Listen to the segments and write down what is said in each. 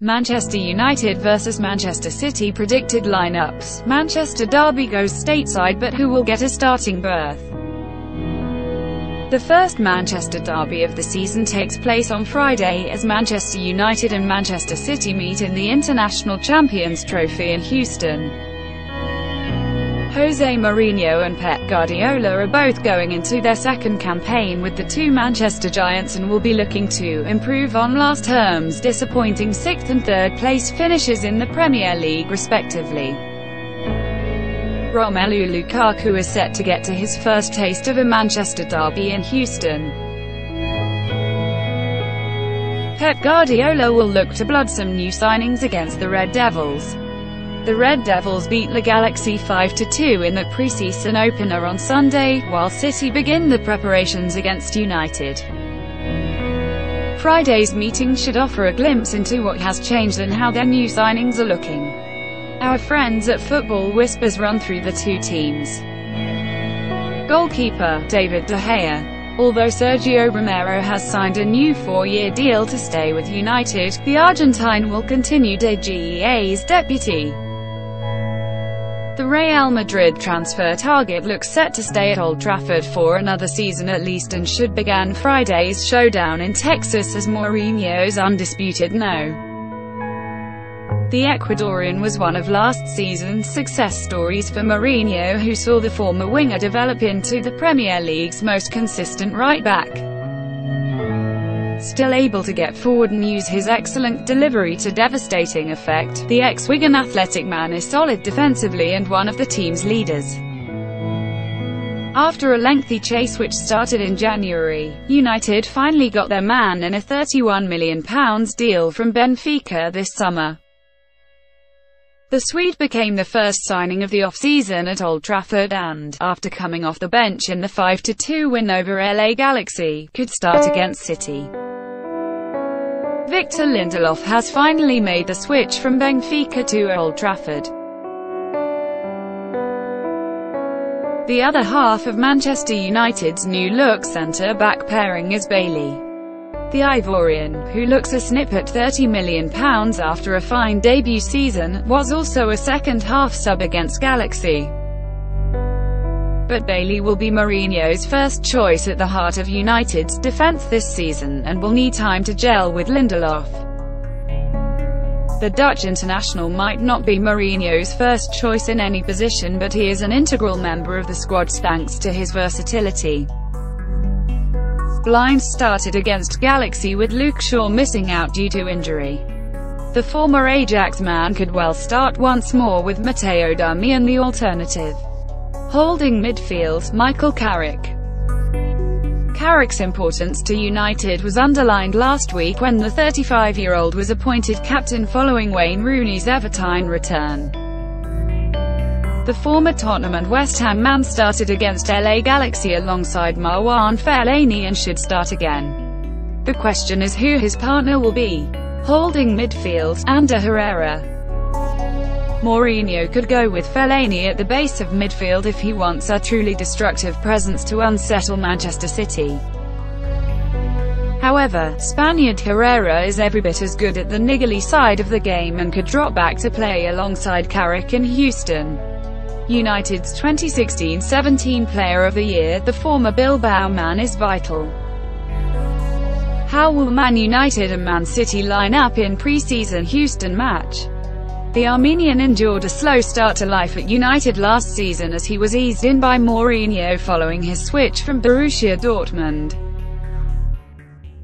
Manchester United vs Manchester City predicted lineups. Manchester derby goes stateside, but who will get a starting berth? The first Manchester derby of the season takes place on Friday as Manchester United and Manchester City meet in the International Champions Trophy in Houston. Jose Mourinho and Pep Guardiola are both going into their second campaign with the two Manchester Giants and will be looking to improve on last term's disappointing 6th and 3rd place finishes in the Premier League respectively. Romelu Lukaku is set to get to his first taste of a Manchester derby in Houston. Pep Guardiola will look to blood some new signings against the Red Devils. The Red Devils beat the Galaxy 5-2 in the pre-season opener on Sunday, while City begin the preparations against United. Friday's meeting should offer a glimpse into what has changed and how their new signings are looking. Our friends at Football Whispers run through the two teams. Goalkeeper David De Gea. Although Sergio Romero has signed a new 4-year deal to stay with United, the Argentine will continue De Gea's deputy. The Real Madrid transfer target looks set to stay at Old Trafford for another season at least and should begin Friday's showdown in Texas as Mourinho's undisputed no. The Ecuadorian was one of last season's success stories for Mourinho, who saw the former winger develop into the Premier League's most consistent right-back. Still able to get forward and use his excellent delivery to devastating effect, the ex-Wigan Athletic man is solid defensively and one of the team's leaders. After a lengthy chase which started in January, United finally got their man in a £31 million deal from Benfica this summer. The Swede became the first signing of the off-season at Old Trafford and, after coming off the bench in the 5-2 win over LA Galaxy, could start against City. Victor Lindelof has finally made the switch from Benfica to Old Trafford. The other half of Manchester United's new-look centre-back pairing is Bailey. The Ivorian, who looks a snip at £30 million after a fine debut season, was also a second-half sub against Galaxy. But Bailey will be Mourinho's first choice at the heart of United's defence this season, and will need time to gel with Lindelof. The Dutch international might not be Mourinho's first choice in any position, but he is an integral member of the squad thanks to his versatility. Blind started against Galaxy with Luke Shaw missing out due to injury. The former Ajax man could well start once more with Matteo Darmian the alternative. Holding midfield, Michael Carrick. Carrick's importance to United was underlined last week when the 35-year-old was appointed captain following Wayne Rooney's Everton return. The former Tottenham and West Ham man started against LA Galaxy alongside Marwan Fellaini and should start again. The question is who his partner will be. Holding midfield, Ander Herrera. Mourinho could go with Fellaini at the base of midfield if he wants a truly destructive presence to unsettle Manchester City. However, Spaniard Herrera is every bit as good at the niggly side of the game and could drop back to play alongside Carrick in Houston. United's 2016-17 Player of the Year, the former Bilbao man, is vital. How will Man United and Man City line up in pre-season Houston match? The Armenian endured a slow start to life at United last season as he was eased in by Mourinho following his switch from Borussia Dortmund.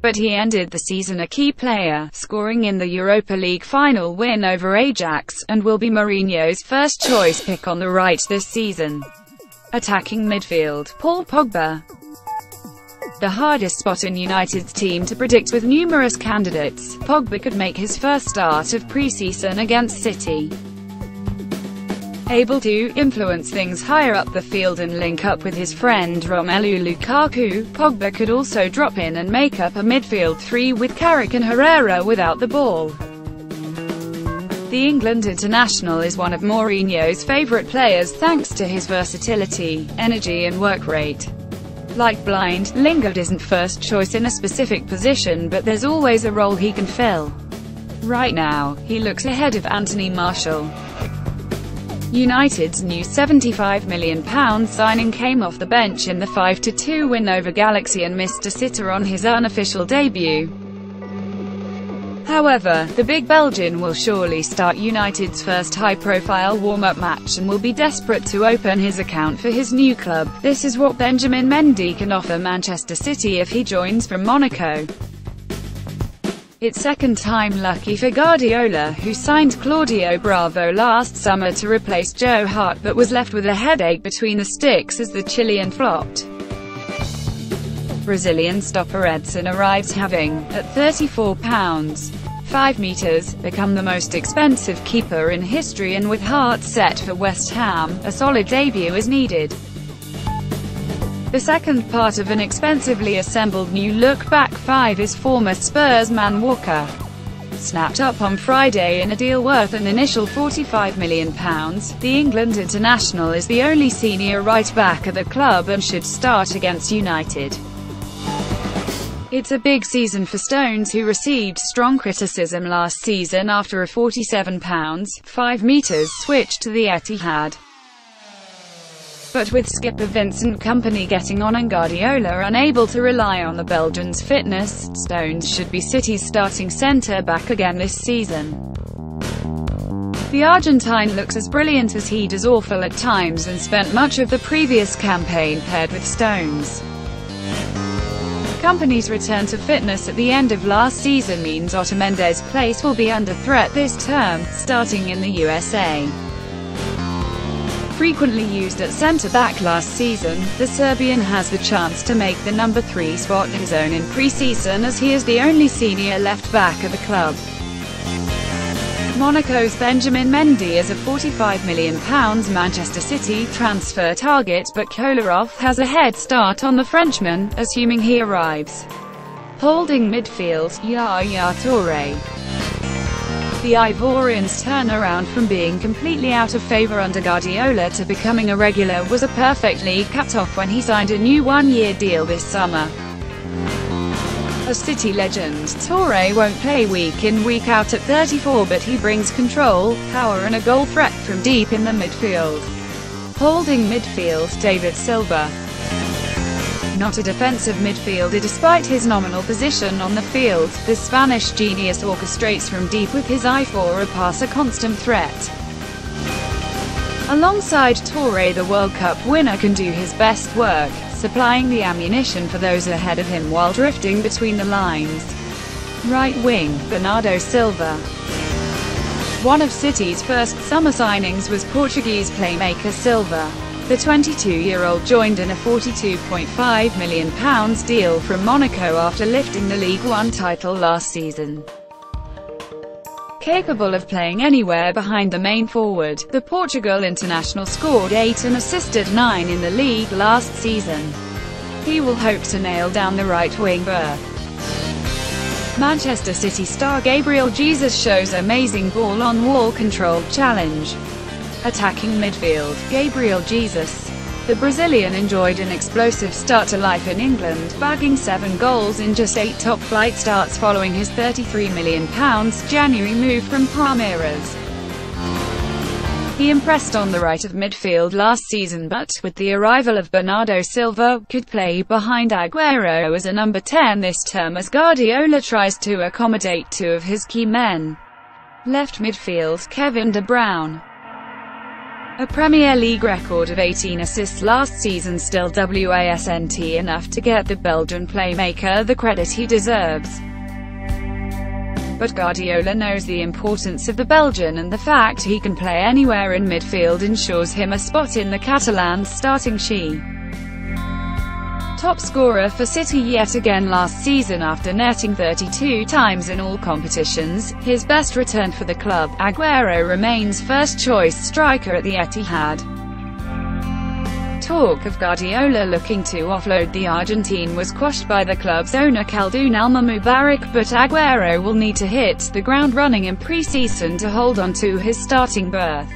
But he ended the season a key player, scoring in the Europa League final win over Ajax, and will be Mourinho's first choice pick on the right this season. Attacking midfield, Paul Pogba. The hardest spot in United's team to predict with numerous candidates, Pogba could make his first start of pre-season against City. Able to influence things higher up the field and link up with his friend Romelu Lukaku, Pogba could also drop in and make up a midfield three with Carrick and Herrera without the ball. The England international is one of Mourinho's favourite players thanks to his versatility, energy and work rate. Like Blind, Lingard isn't first choice in a specific position, but there's always a role he can fill. Right now, he looks ahead of Anthony Martial. United's new £75 million signing came off the bench in the 5-2 win over Galaxy and missed a sitter on his unofficial debut. However, the big Belgian will surely start United's first high-profile warm-up match and will be desperate to open his account for his new club. This is what Benjamin Mendy can offer Manchester City if he joins from Monaco. It's second time lucky for Guardiola, who signed Claudio Bravo last summer to replace Joe Hart but was left with a headache between the sticks as the Chilean flopped. Brazilian stopper Edson arrives having, at £34, 5 meters, become the most expensive keeper in history, and with Hart set for West Ham, a solid debut is needed. The second part of an expensively assembled new look-back five is former Spurs man Walker. Snapped up on Friday in a deal worth an initial £45 million, the England international is the only senior right-back at the club and should start against United. It's a big season for Stones, who received strong criticism last season after a £47, 5 meters switch to the Etihad. But with skipper Vincent Kompany getting on and Guardiola unable to rely on the Belgian's fitness, Stones should be City's starting centre-back again this season. The Argentine looks as brilliant as he does awful at times and spent much of the previous campaign paired with Stones. Kompany's return to fitness at the end of last season means Otamendi's place will be under threat this term, starting in the USA. Frequently used at centre-back last season, the Serbian has the chance to make the number 3 spot his own in pre-season, as he is the only senior left-back at the club. Monaco's Benjamin Mendy is a £45 million Manchester City transfer target, but Kolarov has a head start on the Frenchman, assuming he arrives. Holding midfield, Yaya Touré. The Ivorian's turnaround from being completely out of favour under Guardiola to becoming a regular was a perfectly cut off when he signed a new one-year deal this summer. A City legend, Touré won't play week in week out at 34, but he brings control, power and a goal threat from deep in the midfield. Holding midfield, David Silva. Not a defensive midfielder despite his nominal position on the field, the Spanish genius orchestrates from deep with his eye for a pass, a constant threat. Alongside Touré, the World Cup winner can do his best work, supplying the ammunition for those ahead of him while drifting between the lines. Right wing, Bernardo Silva. One of City's first summer signings was Portuguese playmaker Silva. The 22-year-old joined in a £42.5 million deal from Monaco after lifting the League One title last season. Capable of playing anywhere behind the main forward, the Portugal international scored 8 and assisted 9 in the league last season. He will hope to nail down the right-wing berth. Manchester City star Gabriel Jesus shows amazing ball-on-wall control challenge. Attacking midfield, Gabriel Jesus. The Brazilian enjoyed an explosive start to life in England, bagging 7 goals in just 8 top-flight starts following his £33 million January move from Palmeiras. He impressed on the right of midfield last season, but, with the arrival of Bernardo Silva, could play behind Agüero as a number 10 this term as Guardiola tries to accommodate 2 of his key men. Left midfield, Kevin De Bruyne. A Premier League record of 18 assists last season still wasn't enough to get the Belgian playmaker the credit he deserves. But Guardiola knows the importance of the Belgian, and the fact he can play anywhere in midfield ensures him a spot in the Catalan starting sheet. Top scorer for City yet again last season after netting 32 times in all competitions, his best return for the club, Agüero remains first-choice striker at the Etihad. Talk of Guardiola looking to offload the Argentine was quashed by the club's owner Khaldoon Al-Mubarak, but Agüero will need to hit the ground running in pre-season to hold on to his starting berth.